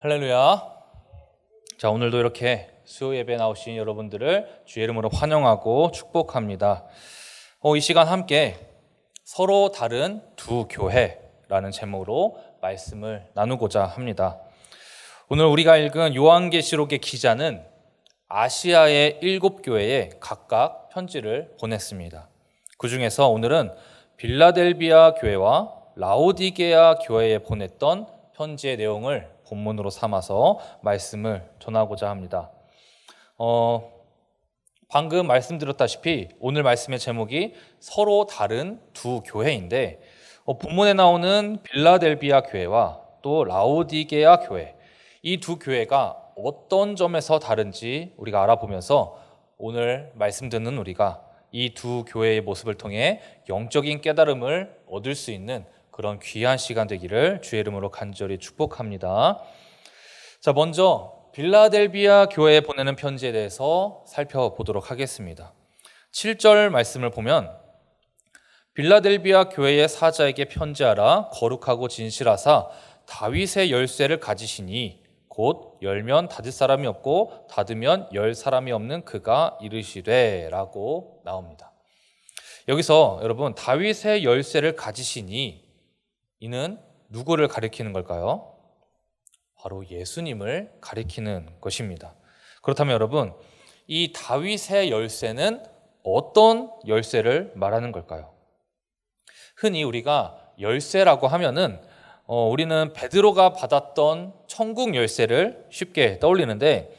할렐루야. 자, 오늘도 이렇게 수요 예배 나오신 여러분들을 주의 이름으로 환영하고 축복합니다. 이 시간 함께 서로 다른 두 교회라는 제목으로 말씀을 나누고자 합니다. 오늘 우리가 읽은 요한계시록의 기자는 아시아의 7교회에 각각 편지를 보냈습니다. 그 중에서 오늘은 빌라델비아 교회와 라오디게아 교회에 보냈던 편지의 내용을 본문으로 삼아서 말씀을 전하고자 합니다. 방금 말씀드렸다시피 오늘 말씀의 제목이 서로 다른 두 교회인데 본문에 나오는 빌라델비아 교회와 또 라오디게아 교회, 이 두 교회가 어떤 점에서 다른지 우리가 알아보면서 오늘 말씀 듣는 우리가 이 두 교회의 모습을 통해 영적인 깨달음을 얻을 수 있는 그런 귀한 시간 되기를 주의 이름으로 간절히 축복합니다. 자, 먼저 빌라델비아 교회에 보내는 편지에 대해서 살펴보도록 하겠습니다. 7절 말씀을 보면 빌라델비아 교회의 사자에게 편지하라. 거룩하고 진실하사 다윗의 열쇠를 가지시니 곧 열면 닫을 사람이 없고 닫으면 열 사람이 없는 그가 이르시되 라고 나옵니다. 여기서 여러분, 다윗의 열쇠를 가지시니 이는 누구를 가리키는 걸까요? 바로 예수님을 가리키는 것입니다. 그렇다면 여러분, 이 다윗의 열쇠는 어떤 열쇠를 말하는 걸까요? 흔히 우리가 열쇠라고 하면은 우리는 베드로가 받았던 천국 열쇠를 쉽게 떠올리는데,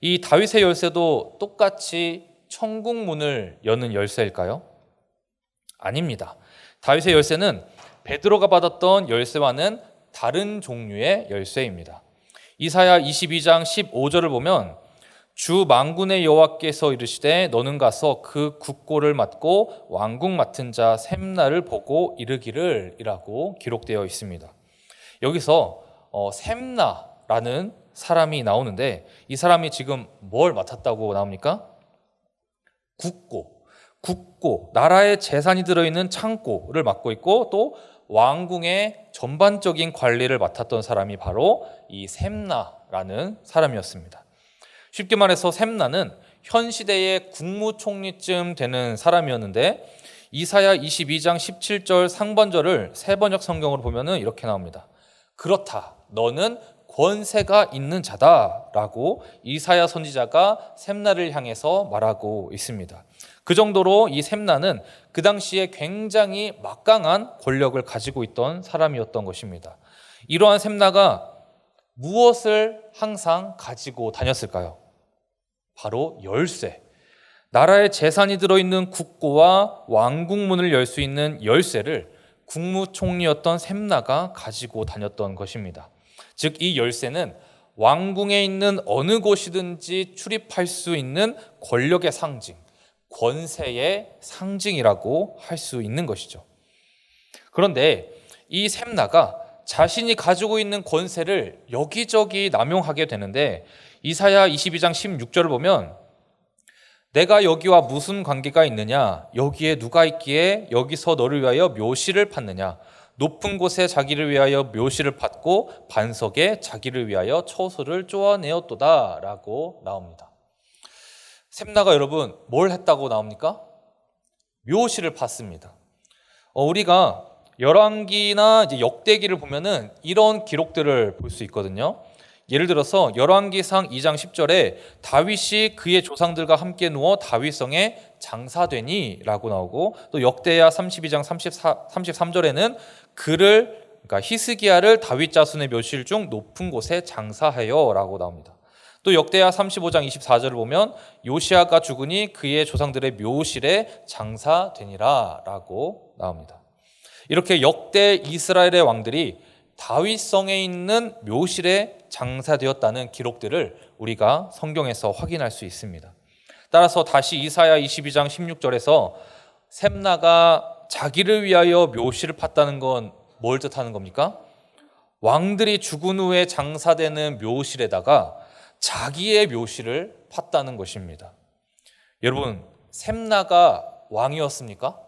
이 다윗의 열쇠도 똑같이 천국 문을 여는 열쇠일까요? 아닙니다. 다윗의 열쇠는 베드로가 받았던 열쇠와는 다른 종류의 열쇠입니다. 이사야 22장 15절을 보면 주 만군의 여호와께서 이르시되 너는 가서 그 국고를 맡고 왕궁 맡은 자 셈나를 보고 이르기를 이라고 기록되어 있습니다. 여기서 셈나라는 사람이 나오는데, 이 사람이 지금 뭘 맡았다고 나옵니까? 국고, 나라의 재산이 들어있는 창고를 맡고 있고 또 왕궁의 전반적인 관리를 맡았던 사람이 바로 이 셈나라는 사람이었습니다. 쉽게 말해서 셈나는 현 시대의 국무총리쯤 되는 사람이었는데, 이사야 22장 17절 상반절을 세번역 성경으로 보면 이렇게 나옵니다. 그렇다, 너는 권세가 있는 자다라고 이사야 선지자가 셈나를 향해서 말하고 있습니다. 그 정도로 이 셈나는 그 당시에 굉장히 막강한 권력을 가지고 있던 사람이었던 것입니다. 이러한 셈나가 무엇을 항상 가지고 다녔을까요? 바로 열쇠. 나라의 재산이 들어있는 국고와 왕궁문을 열 수 있는 열쇠를 국무총리였던 셈나가 가지고 다녔던 것입니다. 즉, 이 열쇠는 왕궁에 있는 어느 곳이든지 출입할 수 있는 권력의 상징, 권세의 상징이라고 할 수 있는 것이죠. 그런데 이 셈나가 자신이 가지고 있는 권세를 여기저기 남용하게 되는데, 이사야 22장 16절을 보면 내가 여기와 무슨 관계가 있느냐? 여기에 누가 있기에 여기서 너를 위하여 묘시를 팠느냐? 높은 곳에 자기를 위하여 묘시를 팠고 반석에 자기를 위하여 처소를 쪼아내었도다 라고 나옵니다. 셈나가 여러분 뭘 했다고 나옵니까? 묘시를 팠습니다. 우리가 열왕기나 이제 역대기를 보면은 이런 기록들을 볼 수 있거든요. 예를 들어서 열왕기상 2장 10절에 다윗이 그의 조상들과 함께 누워 다윗성에 장사되니 라고 나오고, 또 역대야 32장 33절에는 그러니까 히스기야를 다윗 자손의 묘실 중 높은 곳에 장사하여 라고 나옵니다. 또 역대야 35장 24절을 보면 요시야가 죽으니 그의 조상들의 묘실에 장사되니라 라고 나옵니다. 이렇게 역대 이스라엘의 왕들이 다윗성에 있는 묘실에 장사되었다는 기록들을 우리가 성경에서 확인할 수 있습니다. 따라서 다시 이사야 22장 16절에서 셈나가 자기를 위하여 묘실을 팠다는 건 뭘 뜻하는 겁니까? 왕들이 죽은 후에 장사되는 묘실에다가 자기의 묘실을 팠다는 것입니다. 여러분, 셈나가 왕이었습니까?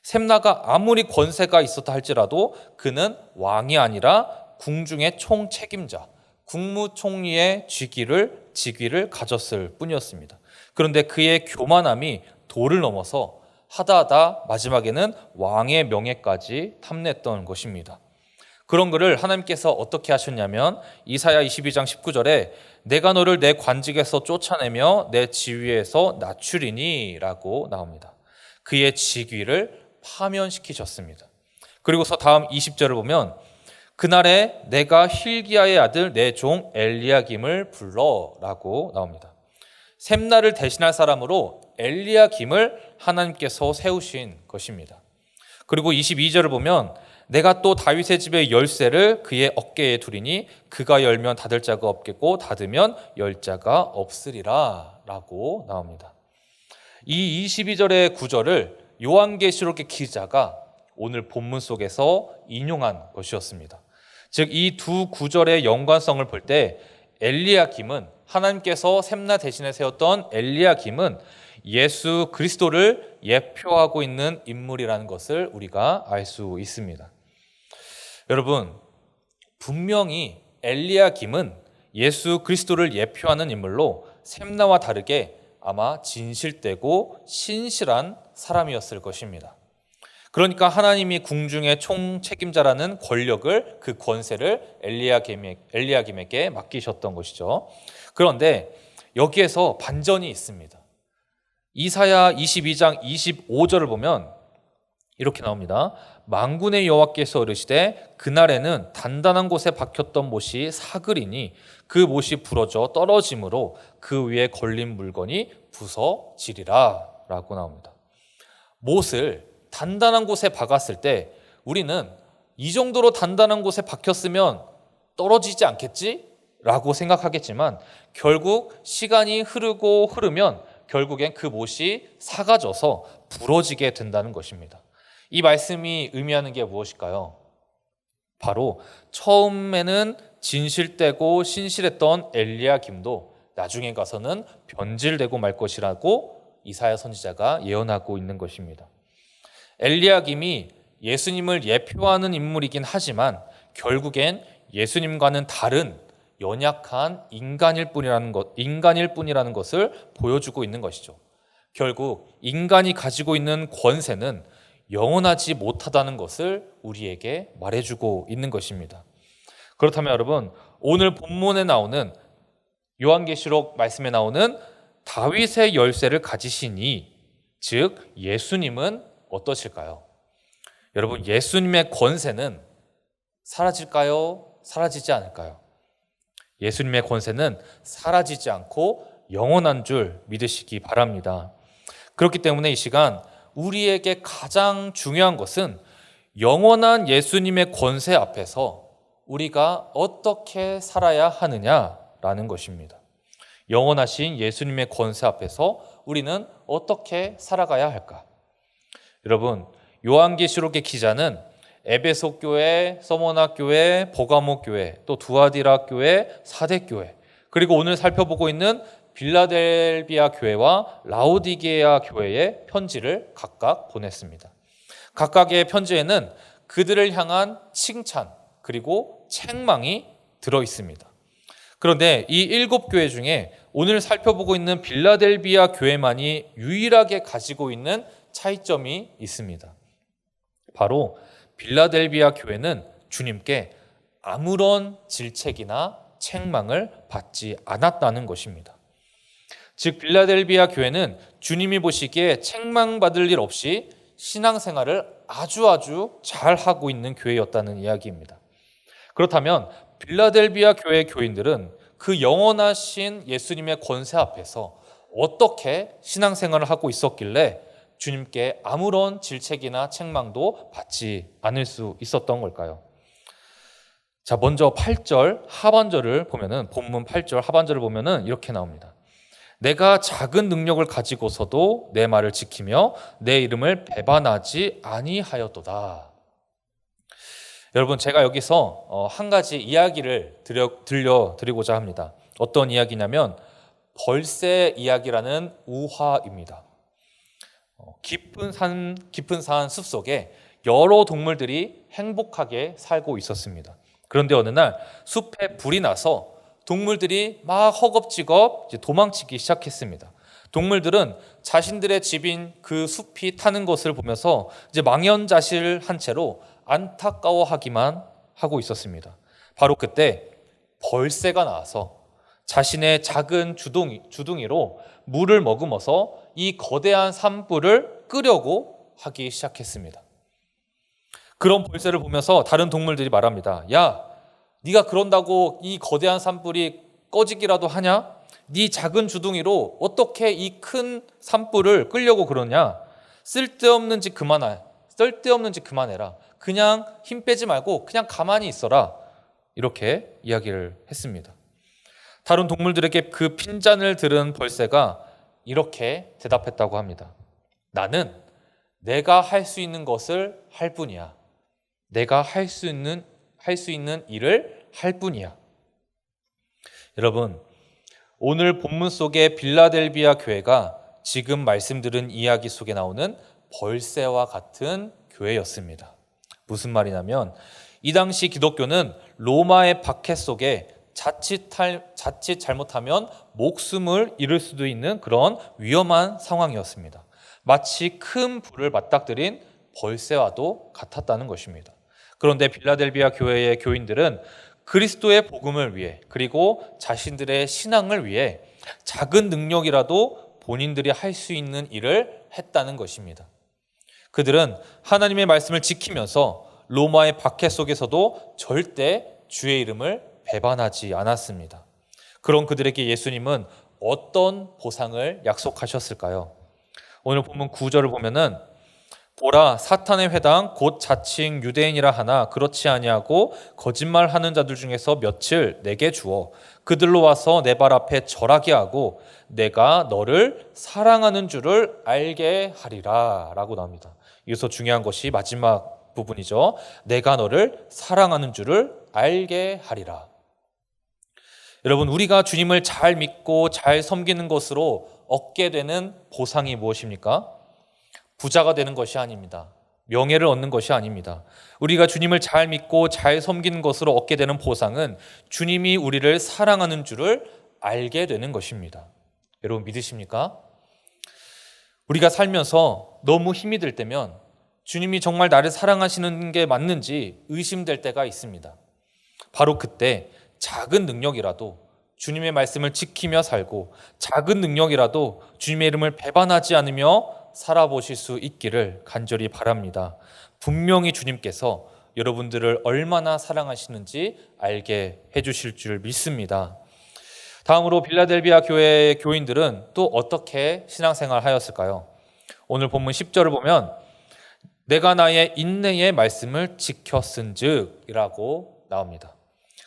셈나가 아무리 권세가 있었다 할지라도 그는 왕이 아니라 궁중의 총책임자, 국무총리의 직위를 가졌을 뿐이었습니다. 그런데 그의 교만함이 도를 넘어서 하다 마지막에는 왕의 명예까지 탐냈던 것입니다. 그런 그를 하나님께서 어떻게 하셨냐면 이사야 22장 19절에 내가 너를 내 관직에서 쫓아내며 내 지위에서 낮추리니 라고 나옵니다. 그의 직위를 파면시키셨습니다. 그리고서 다음 20절을 보면 그날에 내가 힐기야의 아들 내 종 엘리야김을 불러라고 나옵니다. 셈나를 대신할 사람으로 엘리야김을 하나님께서 세우신 것입니다. 그리고 22절을 보면 내가 또 다윗의 집의 열쇠를 그의 어깨에 두리니 그가 열면 닫을 자가 없겠고 닫으면 열 자가 없으리라 라고 나옵니다. 이 22절의 구절을 요한계시록의 기자가 오늘 본문 속에서 인용한 것이었습니다. 즉 이 두 구절의 연관성을 볼 때 엘리야김은 하나님께서 셈나 대신에 세웠던 엘리야김은 예수 그리스도를 예표하고 있는 인물이라는 것을 우리가 알 수 있습니다. 여러분, 분명히 엘리야김은 예수 그리스도를 예표하는 인물로 셈나와 다르게 아마 진실되고 신실한 사람이었을 것입니다. 그러니까 하나님이 궁중의 총책임자라는 권력을, 그 권세를 엘리야김에게 맡기셨던 것이죠. 그런데 여기에서 반전이 있습니다. 이사야 22장 25절을 보면 이렇게 나옵니다. 만군의 여호와께서 이르시되 그날에는 단단한 곳에 박혔던 못이 사그리니 그 못이 부러져 떨어짐으로 그 위에 걸린 물건이 부서지리라 라고 나옵니다. 못을 단단한 곳에 박았을 때 우리는 이 정도로 단단한 곳에 박혔으면 떨어지지 않겠지? 라고 생각하겠지만 결국 시간이 흐르면 결국엔 그 못이 사가져서 부러지게 된다는 것입니다. 이 말씀이 의미하는 게 무엇일까요? 바로 처음에는 진실되고 신실했던 엘리야김도 나중에 가서는 변질되고 말 것이라고 이사야 선지자가 예언하고 있는 것입니다. 엘리야김이 예수님을 예표하는 인물이긴 하지만 결국엔 예수님과는 다른 연약한 인간일 뿐이라는 것을 보여주고 있는 것이죠. 결국 인간이 가지고 있는 권세는 영원하지 못하다는 것을 우리에게 말해주고 있는 것입니다. 그렇다면 여러분, 오늘 본문에 나오는 요한계시록 말씀에 나오는 다윗의 열쇠를 가지시니, 즉 예수님은 어떠실까요? 여러분, 예수님의 권세는 사라질까요? 사라지지 않을까요? 예수님의 권세는 사라지지 않고 영원한 줄 믿으시기 바랍니다. 그렇기 때문에 이 시간 우리에게 가장 중요한 것은 영원한 예수님의 권세 앞에서 우리가 어떻게 살아야 하느냐라는 것입니다. 영원하신 예수님의 권세 앞에서 우리는 어떻게 살아가야 할까? 여러분, 요한계시록의 기자는 에베소 교회, 서머나 교회, 버가모 교회, 또 두아디라 교회, 사대 교회, 그리고 오늘 살펴보고 있는 빌라델비아 교회와 라오디게아 교회에 편지를 각각 보냈습니다. 각각의 편지에는 그들을 향한 칭찬 그리고 책망이 들어 있습니다. 그런데 이 7교회 중에 오늘 살펴보고 있는 빌라델비아 교회만이 유일하게 가지고 있는 차이점이 있습니다. 바로 빌라델비아 교회는 주님께 아무런 질책이나 책망을 받지 않았다는 것입니다. 즉 빌라델비아 교회는 주님이 보시기에 책망받을 일 없이 신앙생활을 아주 잘하고 있는 교회였다는 이야기입니다. 그렇다면 빌라델비아 교회 교인들은 그 영원하신 예수님의 권세 앞에서 어떻게 신앙생활을 하고 있었길래 주님께 아무런 질책이나 책망도 받지 않을 수 있었던 걸까요? 자, 먼저 8절 하반절을 보면은, 본문 8절 하반절을 보면은 이렇게 나옵니다. 내가 작은 능력을 가지고서도 내 말을 지키며 내 이름을 배반하지 아니하였도다. 여러분, 제가 여기서 한 가지 이야기를 들려드리고자 합니다. 어떤 이야기냐면 벌새 이야기라는 우화입니다. 깊은 산 숲속에 여러 동물들이 행복하게 살고 있었습니다. 그런데 어느 날 숲에 불이 나서 동물들이 막 허겁지겁 이제 도망치기 시작했습니다. 동물들은 자신들의 집인 그 숲이 타는 것을 보면서 이제 망연자실한 채로 안타까워하기만 하고 있었습니다. 바로 그때 벌새가 나와서 자신의 작은 주둥이로 물을 머금어서 이 거대한 산불을 끄려고 하기 시작했습니다. 그런 벌새를 보면서 다른 동물들이 말합니다. 야, 네가 그런다고 이 거대한 산불이 꺼지기라도 하냐? 네 작은 주둥이로 어떻게 이 큰 산불을 끌려고 그러냐? 쓸데없는 짓 그만해라. 그냥 힘 빼지 말고 그냥 가만히 있어라. 이렇게 이야기를 했습니다. 다른 동물들에게 그 핀잔을 들은 벌새가 이렇게 대답했다고 합니다. 나는 내가 할 수 있는 것을 할 뿐이야. 내가 할 수 있는 일을 할 뿐이야. 여러분, 오늘 본문 속의 빌라델비아 교회가 지금 말씀드린 이야기 속에 나오는 벌새와 같은 교회였습니다. 무슨 말이냐면 이 당시 기독교는 로마의 박해 속에 자칫 잘못하면 목숨을 잃을 수도 있는 그런 위험한 상황이었습니다. 마치 큰 불을 맞닥뜨린 벌새와도 같았다는 것입니다. 그런데 빌라델비아 교회의 교인들은 그리스도의 복음을 위해 그리고 자신들의 신앙을 위해 작은 능력이라도 본인들이 할 수 있는 일을 했다는 것입니다. 그들은 하나님의 말씀을 지키면서 로마의 박해 속에서도 절대 주의 이름을 배반하지 않았습니다. 그런 그들에게 예수님은 어떤 보상을 약속하셨을까요? 오늘 본문 9절을 보면은 보라, 사탄의 회당 곧 자칭 유대인이라 하나 그렇지 아니하고 거짓말하는 자들 중에서 몇을 내게 주어 그들로 와서 내 발 앞에 절하게 하고 내가 너를 사랑하는 줄을 알게 하리라 라고 나옵니다. 여기서 중요한 것이 마지막 부분이죠. 내가 너를 사랑하는 줄을 알게 하리라. 여러분, 우리가 주님을 잘 믿고 잘 섬기는 것으로 얻게 되는 보상이 무엇입니까? 부자가 되는 것이 아닙니다. 명예를 얻는 것이 아닙니다. 우리가 주님을 잘 믿고 잘 섬기는 것으로 얻게 되는 보상은 주님이 우리를 사랑하는 줄을 알게 되는 것입니다. 여러분 믿으십니까? 우리가 살면서 너무 힘이 들 때면 주님이 정말 나를 사랑하시는 게 맞는지 의심될 때가 있습니다. 바로 그때 작은 능력이라도 주님의 말씀을 지키며 살고 작은 능력이라도 주님의 이름을 배반하지 않으며 살아보실 수 있기를 간절히 바랍니다. 분명히 주님께서 여러분들을 얼마나 사랑하시는지 알게 해주실 줄 믿습니다. 다음으로 빌라델비아 교회의 교인들은 또 어떻게 신앙생활 하였을까요? 오늘 본문 10절을 보면 내가 나의 인내의 말씀을 지켰은즉 이라고 나옵니다.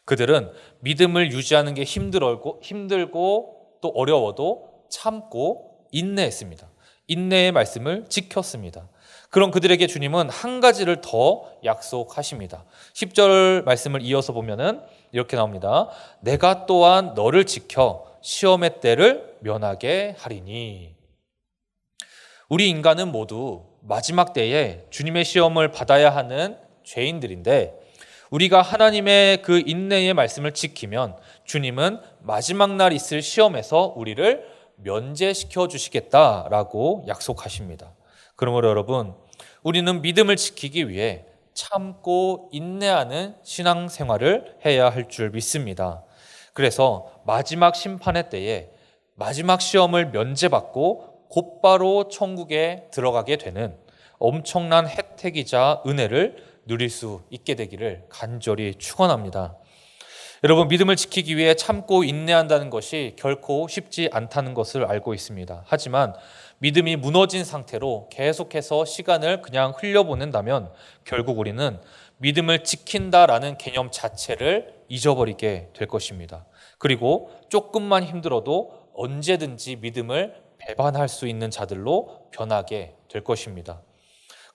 그들은 믿음을 유지하는 게 힘들고 또 어려워도 참고 인내했습니다. 인내의 말씀을 지켰습니다. 그런 그들에게 주님은 한 가지를 더 약속하십니다. 10절 말씀을 이어서 보면은 이렇게 나옵니다. 내가 또한 너를 지켜 시험의 때를 면하게 하리니. 우리 인간은 모두 마지막 때에 주님의 시험을 받아야 하는 죄인들인데 우리가 하나님의 그 인내의 말씀을 지키면 주님은 마지막 날 있을 시험에서 우리를 면제시켜 주시겠다라고 약속하십니다. 그러므로 여러분, 우리는 믿음을 지키기 위해 참고 인내하는 신앙생활을 해야 할 줄 믿습니다. 그래서 마지막 심판의 때에 마지막 시험을 면제받고 곧바로 천국에 들어가게 되는 엄청난 혜택이자 은혜를 누릴 수 있게 되기를 간절히 축원합니다. 여러분, 믿음을 지키기 위해 참고 인내한다는 것이 결코 쉽지 않다는 것을 알고 있습니다. 하지만 믿음이 무너진 상태로 계속해서 시간을 그냥 흘려보낸다면 결국 우리는 믿음을 지킨다라는 개념 자체를 잊어버리게 될 것입니다. 그리고 조금만 힘들어도 언제든지 믿음을 배반할 수 있는 자들로 변하게 될 것입니다.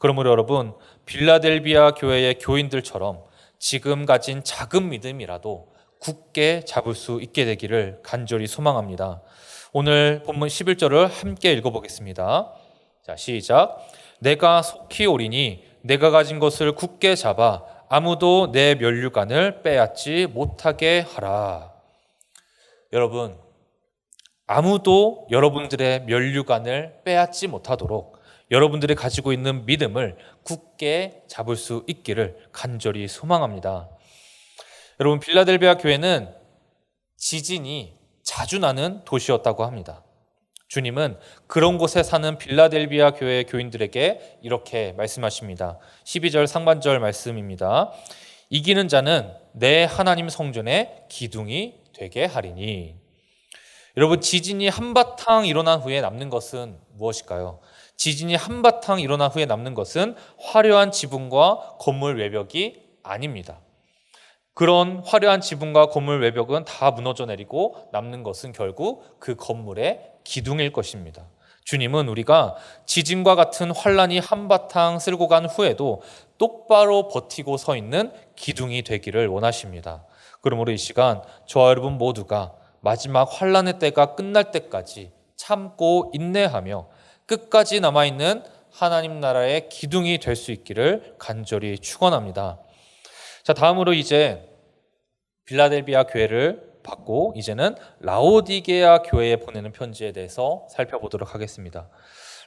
그러므로 여러분, 빌라델비아 교회의 교인들처럼 지금 가진 작은 믿음이라도 굳게 잡을 수 있게 되기를 간절히 소망합니다. 오늘 본문 11절을 함께 읽어보겠습니다. 자, 시작. 내가 속히 오리니 내가 가진 것을 굳게 잡아 아무도 내 면류관을 빼앗지 못하게 하라. 여러분, 아무도 여러분들의 면류관을 빼앗지 못하도록 여러분들이 가지고 있는 믿음을 굳게 잡을 수 있기를 간절히 소망합니다. 여러분, 빌라델비아 교회는 지진이 자주 나는 도시였다고 합니다. 주님은 그런 곳에 사는 빌라델비아 교회 교인들에게 이렇게 말씀하십니다. 12절 상반절 말씀입니다. 이기는 자는 내 하나님 성전의 기둥이 되게 하리니. 여러분, 지진이 한바탕 일어난 후에 남는 것은 무엇일까요? 지진이 한바탕 일어난 후에 남는 것은 화려한 지붕과 건물 외벽이 아닙니다. 그런 화려한 지붕과 건물 외벽은 다 무너져 내리고 남는 것은 결국 그 건물의 기둥일 것입니다. 주님은 우리가 지진과 같은 환란이 한바탕 쓸고 간 후에도 똑바로 버티고 서 있는 기둥이 되기를 원하십니다. 그러므로 이 시간 저와 여러분 모두가 마지막 환란의 때가 끝날 때까지 참고 인내하며 끝까지 남아있는 하나님 나라의 기둥이 될 수 있기를 간절히 축원합니다. 자, 다음으로 이제 빌라델비아 교회를 받고 이제는 라오디게아 교회에 보내는 편지에 대해서 살펴보도록 하겠습니다.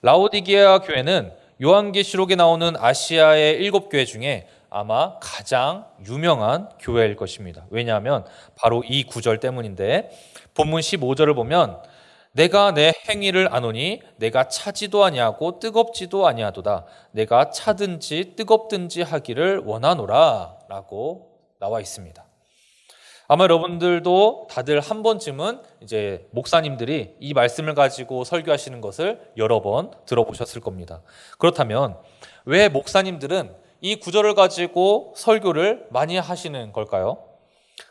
라오디게아 교회는 요한계시록에 나오는 아시아의 7교회 중에 아마 가장 유명한 교회일 것입니다. 왜냐하면 바로 이 구절 때문인데, 본문 15절을 보면 내가 내 행위를 아노니 내가 차지도 아니하고 뜨겁지도 아니하도다. 내가 차든지 뜨겁든지 하기를 원하노라 라고 나와 있습니다. 아마 여러분들도 다들 한 번쯤은 이제 목사님들이 이 말씀을 가지고 설교하시는 것을 여러 번 들어보셨을 겁니다. 그렇다면 왜 목사님들은 이 구절을 가지고 설교를 많이 하시는 걸까요?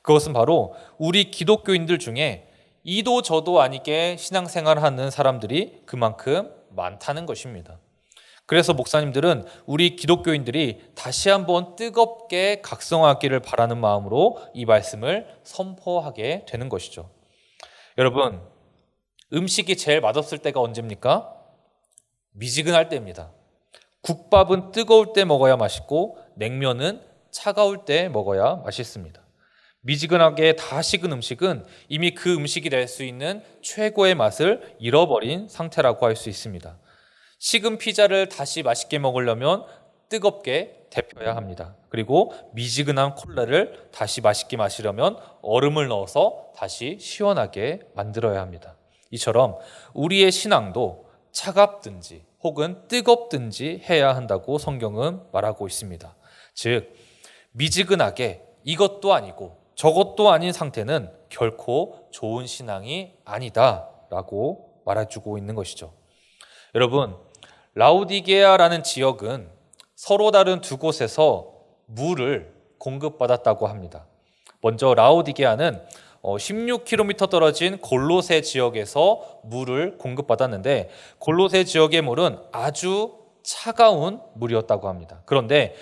그것은 바로 우리 기독교인들 중에 이도 저도 아니게 신앙생활하는 사람들이 그만큼 많다는 것입니다. 그래서 목사님들은 우리 기독교인들이 다시 한번 뜨겁게 각성하기를 바라는 마음으로 이 말씀을 선포하게 되는 것이죠. 여러분, 음식이 제일 맛없을 때가 언제입니까? 미지근할 때입니다. 국밥은 뜨거울 때 먹어야 맛있고 냉면은 차가울 때 먹어야 맛있습니다. 미지근하게 다 식은 음식은 이미 그 음식이 낼 수 있는 최고의 맛을 잃어버린 상태라고 할 수 있습니다. 식은 피자를 다시 맛있게 먹으려면 뜨겁게 데펴야 합니다. 그리고 미지근한 콜라를 다시 맛있게 마시려면 얼음을 넣어서 다시 시원하게 만들어야 합니다. 이처럼 우리의 신앙도 차갑든지 혹은 뜨겁든지 해야 한다고 성경은 말하고 있습니다. 즉, 미지근하게 이것도 아니고 저것도 아닌 상태는 결코 좋은 신앙이 아니다라고 말해주고 있는 것이죠. 여러분, 라오디게아라는 지역은 서로 다른 두 곳에서 물을 공급받았다고 합니다. 먼저 라오디게아는 16km 떨어진 골로새 지역에서 물을 공급받았는데 골로새 지역의 물은 아주 차가운 물이었다고 합니다. 그런데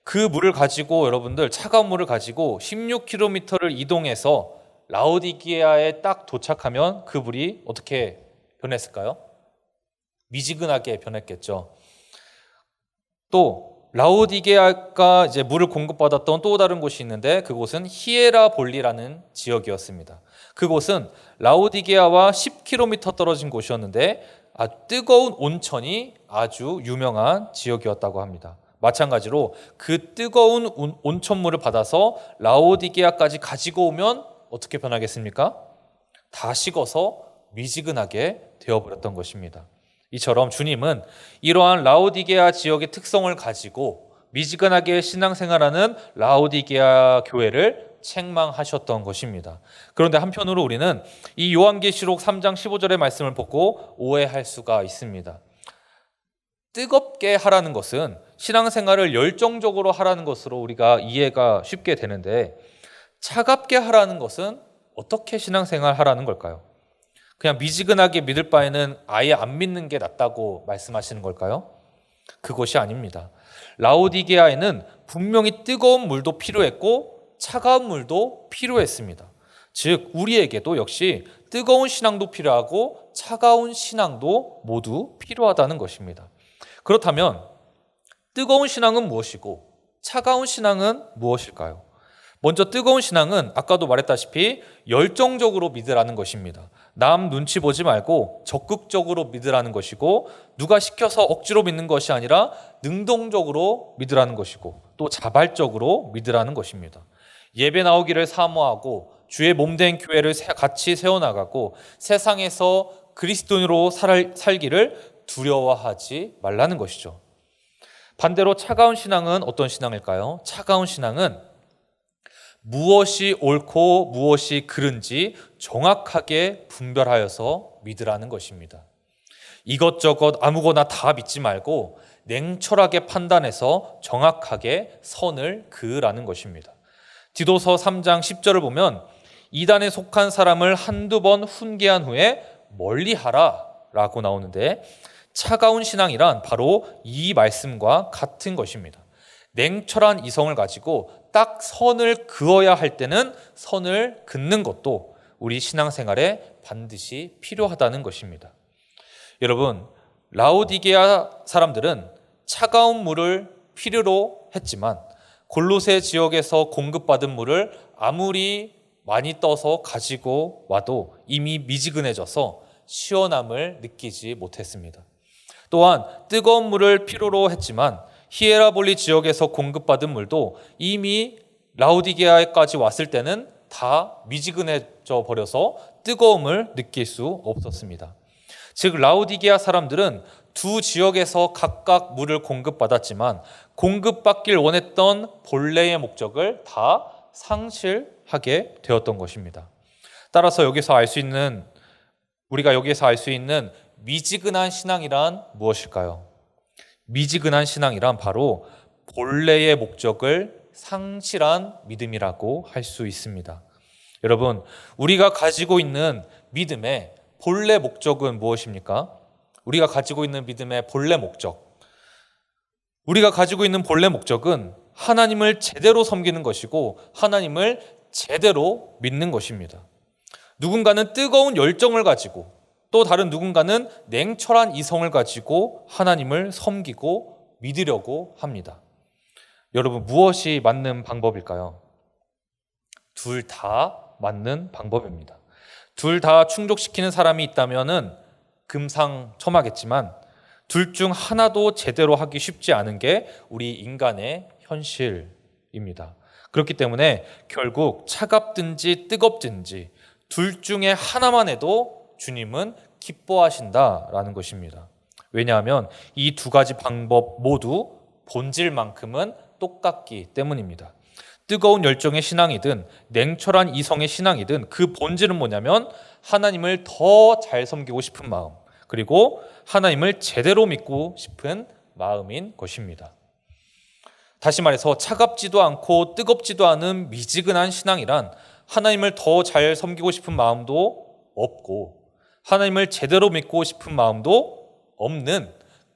그 물을 가지고 여러분들 차가운 물을 가지고 16km를 이동해서 라오디게아에 딱 도착하면 그 물이 어떻게 변했을까요? 미지근하게 변했겠죠. 또 라오디게아가 이제 물을 공급받았던 또 다른 곳이 있는데 그곳은 히에라볼리라는 지역이었습니다. 그곳은 라오디게아와 10km 떨어진 곳이었는데 뜨거운 온천이 아주 유명한 지역이었다고 합니다. 마찬가지로 그 뜨거운 온천물을 받아서 라오디게아까지 가지고 오면 어떻게 변하겠습니까? 다 식어서 미지근하게 되어버렸던 것입니다. 이처럼 주님은 이러한 라오디게아 지역의 특성을 가지고 미지근하게 신앙생활하는 라오디게아 교회를 책망하셨던 것입니다. 그런데 한편으로 우리는 이 요한계시록 3장 15절의 말씀을 보고 오해할 수가 있습니다. 뜨겁게 하라는 것은 신앙생활을 열정적으로 하라는 것으로 우리가 이해가 쉽게 되는데 차갑게 하라는 것은 어떻게 신앙생활 하라는 걸까요? 그냥 미지근하게 믿을 바에는 아예 안 믿는 게 낫다고 말씀하시는 걸까요? 그것이 아닙니다. 라오디게아에는 분명히 뜨거운 물도 필요했고 차가운 물도 필요했습니다. 즉 우리에게도 역시 뜨거운 신앙도 필요하고 차가운 신앙도 모두 필요하다는 것입니다. 그렇다면 뜨거운 신앙은 무엇이고 차가운 신앙은 무엇일까요? 먼저 뜨거운 신앙은 아까도 말했다시피 열정적으로 믿으라는 것입니다. 남 눈치 보지 말고 적극적으로 믿으라는 것이고, 누가 시켜서 억지로 믿는 것이 아니라 능동적으로 믿으라는 것이고, 또 자발적으로 믿으라는 것입니다. 예배 나오기를 사모하고 주의 몸된 교회를 같이 세워나가고 세상에서 그리스도인으로 살기를 두려워하지 말라는 것이죠. 반대로 차가운 신앙은 어떤 신앙일까요? 차가운 신앙은 무엇이 옳고 무엇이 그른지 정확하게 분별하여서 믿으라는 것입니다. 이것저것 아무거나 다 믿지 말고 냉철하게 판단해서 정확하게 선을 그으라는 것입니다. 디도서 3장 10절을 보면 이단에 속한 사람을 한두 번 훈계한 후에 멀리하라 라고 나오는데, 차가운 신앙이란 바로 이 말씀과 같은 것입니다. 냉철한 이성을 가지고 딱 선을 그어야 할 때는 선을 긋는 것도 우리 신앙생활에 반드시 필요하다는 것입니다. 여러분, 라오디게아 사람들은 차가운 물을 필요로 했지만 골로새 지역에서 공급받은 물을 아무리 많이 떠서 가지고 와도 이미 미지근해져서 시원함을 느끼지 못했습니다. 또한 뜨거운 물을 필요로 했지만 히에라볼리 지역에서 공급받은 물도 이미 라오디게아까지 왔을 때는 다 미지근해져 버려서 뜨거움을 느낄 수 없었습니다. 즉 라오디게아 사람들은 두 지역에서 각각 물을 공급받았지만 공급받길 원했던 본래의 목적을 다 상실하게 되었던 것입니다. 따라서 우리가 여기에서 알 수 있는 미지근한 신앙이란 무엇일까요? 미지근한 신앙이란 바로 본래의 목적을 상실한 믿음이라고 할 수 있습니다. 여러분, 우리가 가지고 있는 믿음의 본래 목적은 무엇입니까? 우리가 가지고 있는 믿음의 본래 목적. 우리가 가지고 있는 본래 목적은 하나님을 제대로 섬기는 것이고 하나님을 제대로 믿는 것입니다. 누군가는 뜨거운 열정을 가지고 또 다른 누군가는 냉철한 이성을 가지고 하나님을 섬기고 믿으려고 합니다. 여러분, 무엇이 맞는 방법일까요? 둘 다 맞는 방법입니다. 둘 다 충족시키는 사람이 있다면은 금상첨화겠지만 둘 중 하나도 제대로 하기 쉽지 않은 게 우리 인간의 현실입니다. 그렇기 때문에 결국 차갑든지 뜨겁든지 둘 중에 하나만 해도 주님은 기뻐하신다라는 것입니다. 왜냐하면 이 두 가지 방법 모두 본질만큼은 똑같기 때문입니다. 뜨거운 열정의 신앙이든 냉철한 이성의 신앙이든 그 본질은 뭐냐면 하나님을 더 잘 섬기고 싶은 마음, 그리고 하나님을 제대로 믿고 싶은 마음인 것입니다. 다시 말해서 차갑지도 않고 뜨겁지도 않은 미지근한 신앙이란 하나님을 더 잘 섬기고 싶은 마음도 없고 하나님을 제대로 믿고 싶은 마음도 없는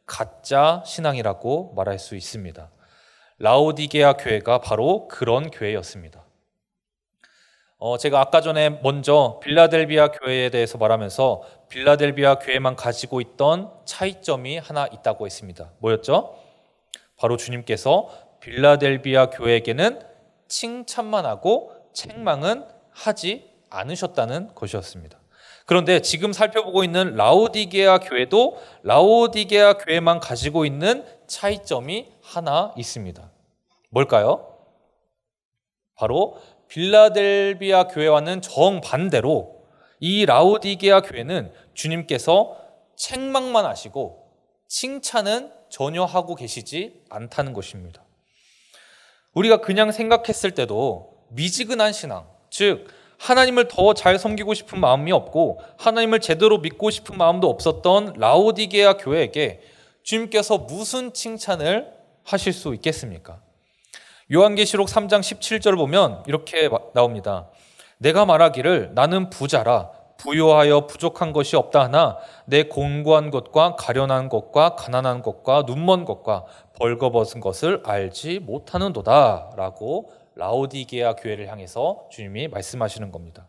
가짜 신앙이라고 말할 수 있습니다. 라오디게아 교회가 바로 그런 교회였습니다. 제가 아까 전에 먼저 빌라델비아 교회에 대해서 말하면서 빌라델비아 교회만 가지고 있던 차이점이 하나 있다고 했습니다. 뭐였죠? 바로 주님께서 빌라델비아 교회에게는 칭찬만 하고 책망은 하지 않으셨다는 것이었습니다. 그런데 지금 살펴보고 있는 라오디게아 교회도 라오디게아 교회만 가지고 있는 차이점이 하나 있습니다. 뭘까요? 바로 빌라델비아 교회와는 정반대로 이 라오디게아 교회는 주님께서 책망만 하시고 칭찬은 전혀 하고 계시지 않다는 것입니다. 우리가 그냥 생각했을 때도 미지근한 신앙, 즉 하나님을 더 잘 섬기고 싶은 마음이 없고 하나님을 제대로 믿고 싶은 마음도 없었던 라오디게아 교회에게 주님께서 무슨 칭찬을 하실 수 있겠습니까? 요한계시록 3장 17절을 보면 이렇게 나옵니다. 내가 말하기를 나는 부자라 부요하여 부족한 것이 없다 하나 내 공고한 것과 가련한 것과 가난한 것과 눈먼 것과 벌거벗은 것을 알지 못하는도다 라고 라오디게아 교회를 향해서 주님이 말씀하시는 겁니다.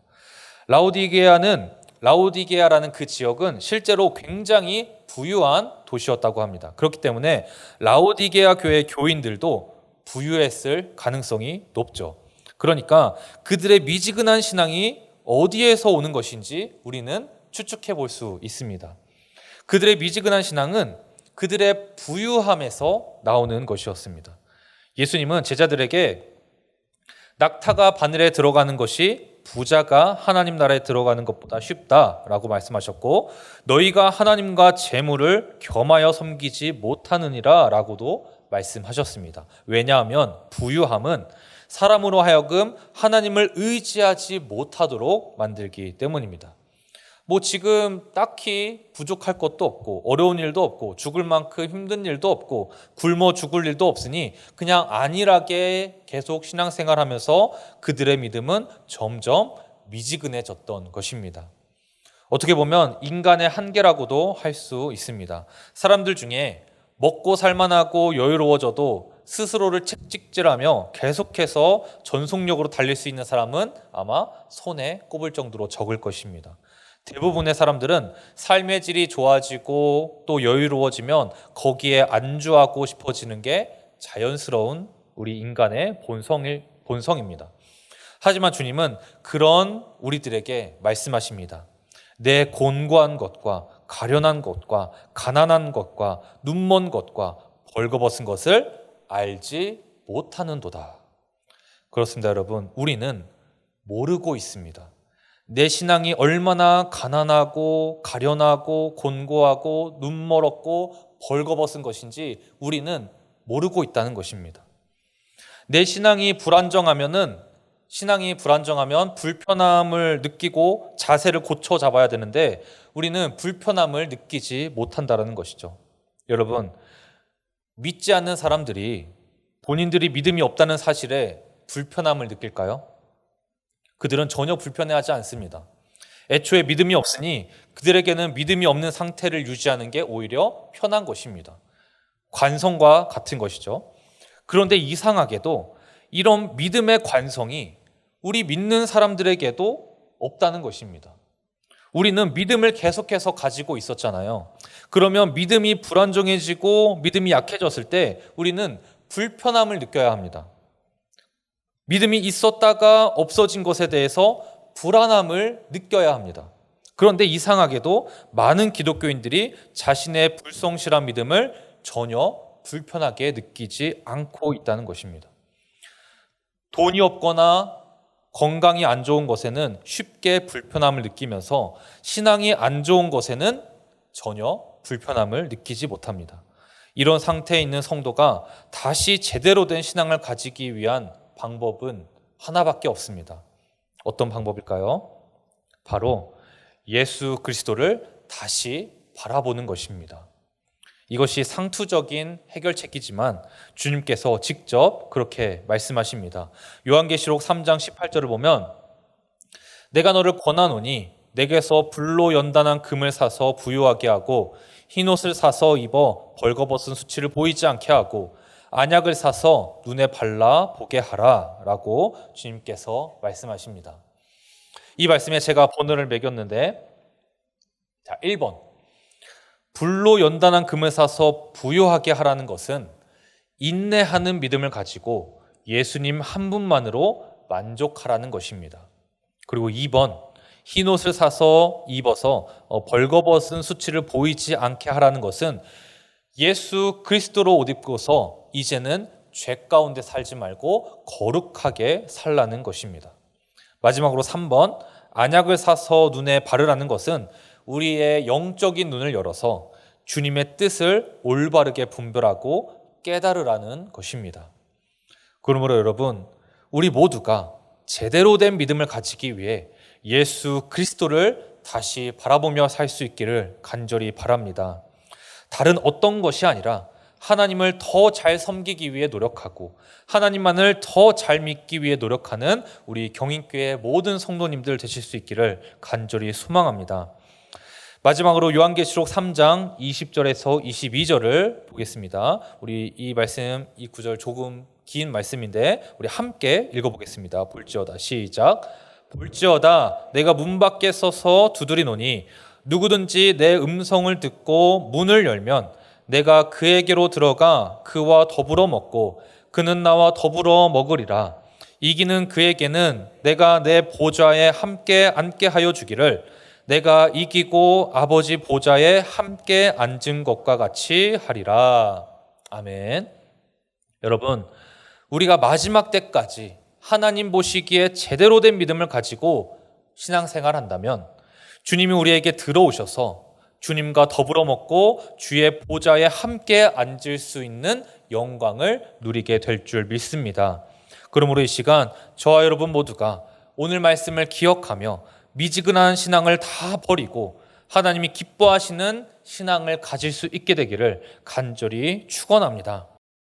라오디게아라는 그 지역은 실제로 굉장히 부유한 도시였다고 합니다. 그렇기 때문에 라오디게아 교회 교인들도 부유했을 가능성이 높죠. 그러니까 그들의 미지근한 신앙이 어디에서 오는 것인지 우리는 추측해 볼 수 있습니다. 그들의 미지근한 신앙은 그들의 부유함에서 나오는 것이었습니다. 예수님은 제자들에게 낙타가 바늘에 들어가는 것이 부자가 하나님 나라에 들어가는 것보다 쉽다라고 말씀하셨고, 너희가 하나님과 재물을 겸하여 섬기지 못하느니라 라고도 말씀하셨습니다. 왜냐하면 부유함은 사람으로 하여금 하나님을 의지하지 못하도록 만들기 때문입니다. 지금 딱히 부족할 것도 없고 어려운 일도 없고 죽을 만큼 힘든 일도 없고 굶어 죽을 일도 없으니 그냥 안일하게 계속 신앙생활하면서 그들의 믿음은 점점 미지근해졌던 것입니다. 어떻게 보면 인간의 한계라고도 할 수 있습니다. 사람들 중에 먹고 살만하고 여유로워져도 스스로를 채찍질하며 계속해서 전속력으로 달릴 수 있는 사람은 아마 손에 꼽을 정도로 적을 것입니다. 대부분의 사람들은 삶의 질이 좋아지고 또 여유로워지면 거기에 안주하고 싶어지는 게 자연스러운 우리 인간의 본성입니다. 하지만 주님은 그런 우리들에게 말씀하십니다. 내 곤고한 것과 가련한 것과 가난한 것과 눈먼 것과 벌거벗은 것을 알지 못하는도다. 그렇습니다, 여러분. 우리는 모르고 있습니다. 내 신앙이 얼마나 가난하고 가련하고 곤고하고 눈멀었고 벌거벗은 것인지 우리는 모르고 있다는 것입니다. 내 신앙이 불안정하면 불편함을 느끼고 자세를 고쳐 잡아야 되는데 우리는 불편함을 느끼지 못한다는 것이죠. 여러분, 믿지 않는 사람들이 본인들이 믿음이 없다는 사실에 불편함을 느낄까요? 그들은 전혀 불편해하지 않습니다. 애초에 믿음이 없으니 그들에게는 믿음이 없는 상태를 유지하는 게 오히려 편한 것입니다. 관성과 같은 것이죠. 그런데 이상하게도 이런 믿음의 관성이 우리 믿는 사람들에게도 없다는 것입니다. 우리는 믿음을 계속해서 가지고 있었잖아요. 그러면 믿음이 불안정해지고 믿음이 약해졌을 때 우리는 불편함을 느껴야 합니다. 믿음이 있었다가 없어진 것에 대해서 불안함을 느껴야 합니다. 그런데 이상하게도 많은 기독교인들이 자신의 불성실한 믿음을 전혀 불편하게 느끼지 않고 있다는 것입니다. 돈이 없거나 건강이 안 좋은 것에는 쉽게 불편함을 느끼면서 신앙이 안 좋은 것에는 전혀 불편함을 느끼지 못합니다. 이런 상태에 있는 성도가 다시 제대로 된 신앙을 가지기 위한 방법은 하나밖에 없습니다. 어떤 방법일까요? 바로 예수 그리스도를 다시 바라보는 것입니다. 이것이 상투적인 해결책이지만 주님께서 직접 그렇게 말씀하십니다. 요한계시록 3장 18절을 보면 내가 너를 권하노니 내게서 불로 연단한 금을 사서 부유하게 하고 흰옷을 사서 입어 벌거벗은 수치를 보이지 않게 하고 안약을 사서 눈에 발라 보게 하라 라고 주님께서 말씀하십니다. 이 말씀에 제가 번호를 매겼는데 1번 불로 연단한 금을 사서 부유하게 하라는 것은 인내하는 믿음을 가지고 예수님 한 분만으로 만족하라는 것입니다. 그리고 2번 흰옷을 사서 입어서 벌거벗은 수치를 보이지 않게 하라는 것은 예수 그리스도로 옷 입고서 이제는 죄 가운데 살지 말고 거룩하게 살라는 것입니다. 마지막으로 3번 안약을 사서 눈에 바르라는 것은 우리의 영적인 눈을 열어서 주님의 뜻을 올바르게 분별하고 깨달으라는 것입니다. 그러므로 여러분, 우리 모두가 제대로 된 믿음을 가지기 위해 예수 그리스도를 다시 바라보며 살 수 있기를 간절히 바랍니다. 다른 어떤 것이 아니라 하나님을 더 잘 섬기기 위해 노력하고 하나님만을 더 잘 믿기 위해 노력하는 우리 경인교회 모든 성도님들 되실 수 있기를 간절히 소망합니다. 마지막으로 요한계시록 3장 20절에서 22절을 보겠습니다. 우리 이 말씀, 이 구절 조금 긴 말씀인데 우리 함께 읽어보겠습니다. 볼지어다. 시작. 볼지어다 내가 문 밖에 서서 두드리노니 누구든지 내 음성을 듣고 문을 열면 내가 그에게로 들어가 그와 더불어 먹고 그는 나와 더불어 먹으리라. 이기는 그에게는 내가 내 보좌에 함께 앉게 하여 주기를 내가 이기고 아버지 보좌에 함께 앉은 것과 같이 하리라. 아멘. 여러분, 우리가 마지막 때까지 하나님 보시기에 제대로 된 믿음을 가지고 신앙생활한다면 주님이 우리에게 들어오셔서 주님과 더불어 먹고 주의 보좌에 함께 앉을 수 있는 영광을 누리게 될 줄 믿습니다. 그러므로 이 시간 저와 여러분 모두가 오늘 말씀을 기억하며 미지근한 신앙을 다 버리고 하나님이 기뻐하시는 신앙을 가질 수 있게 되기를 간절히 축원합니다.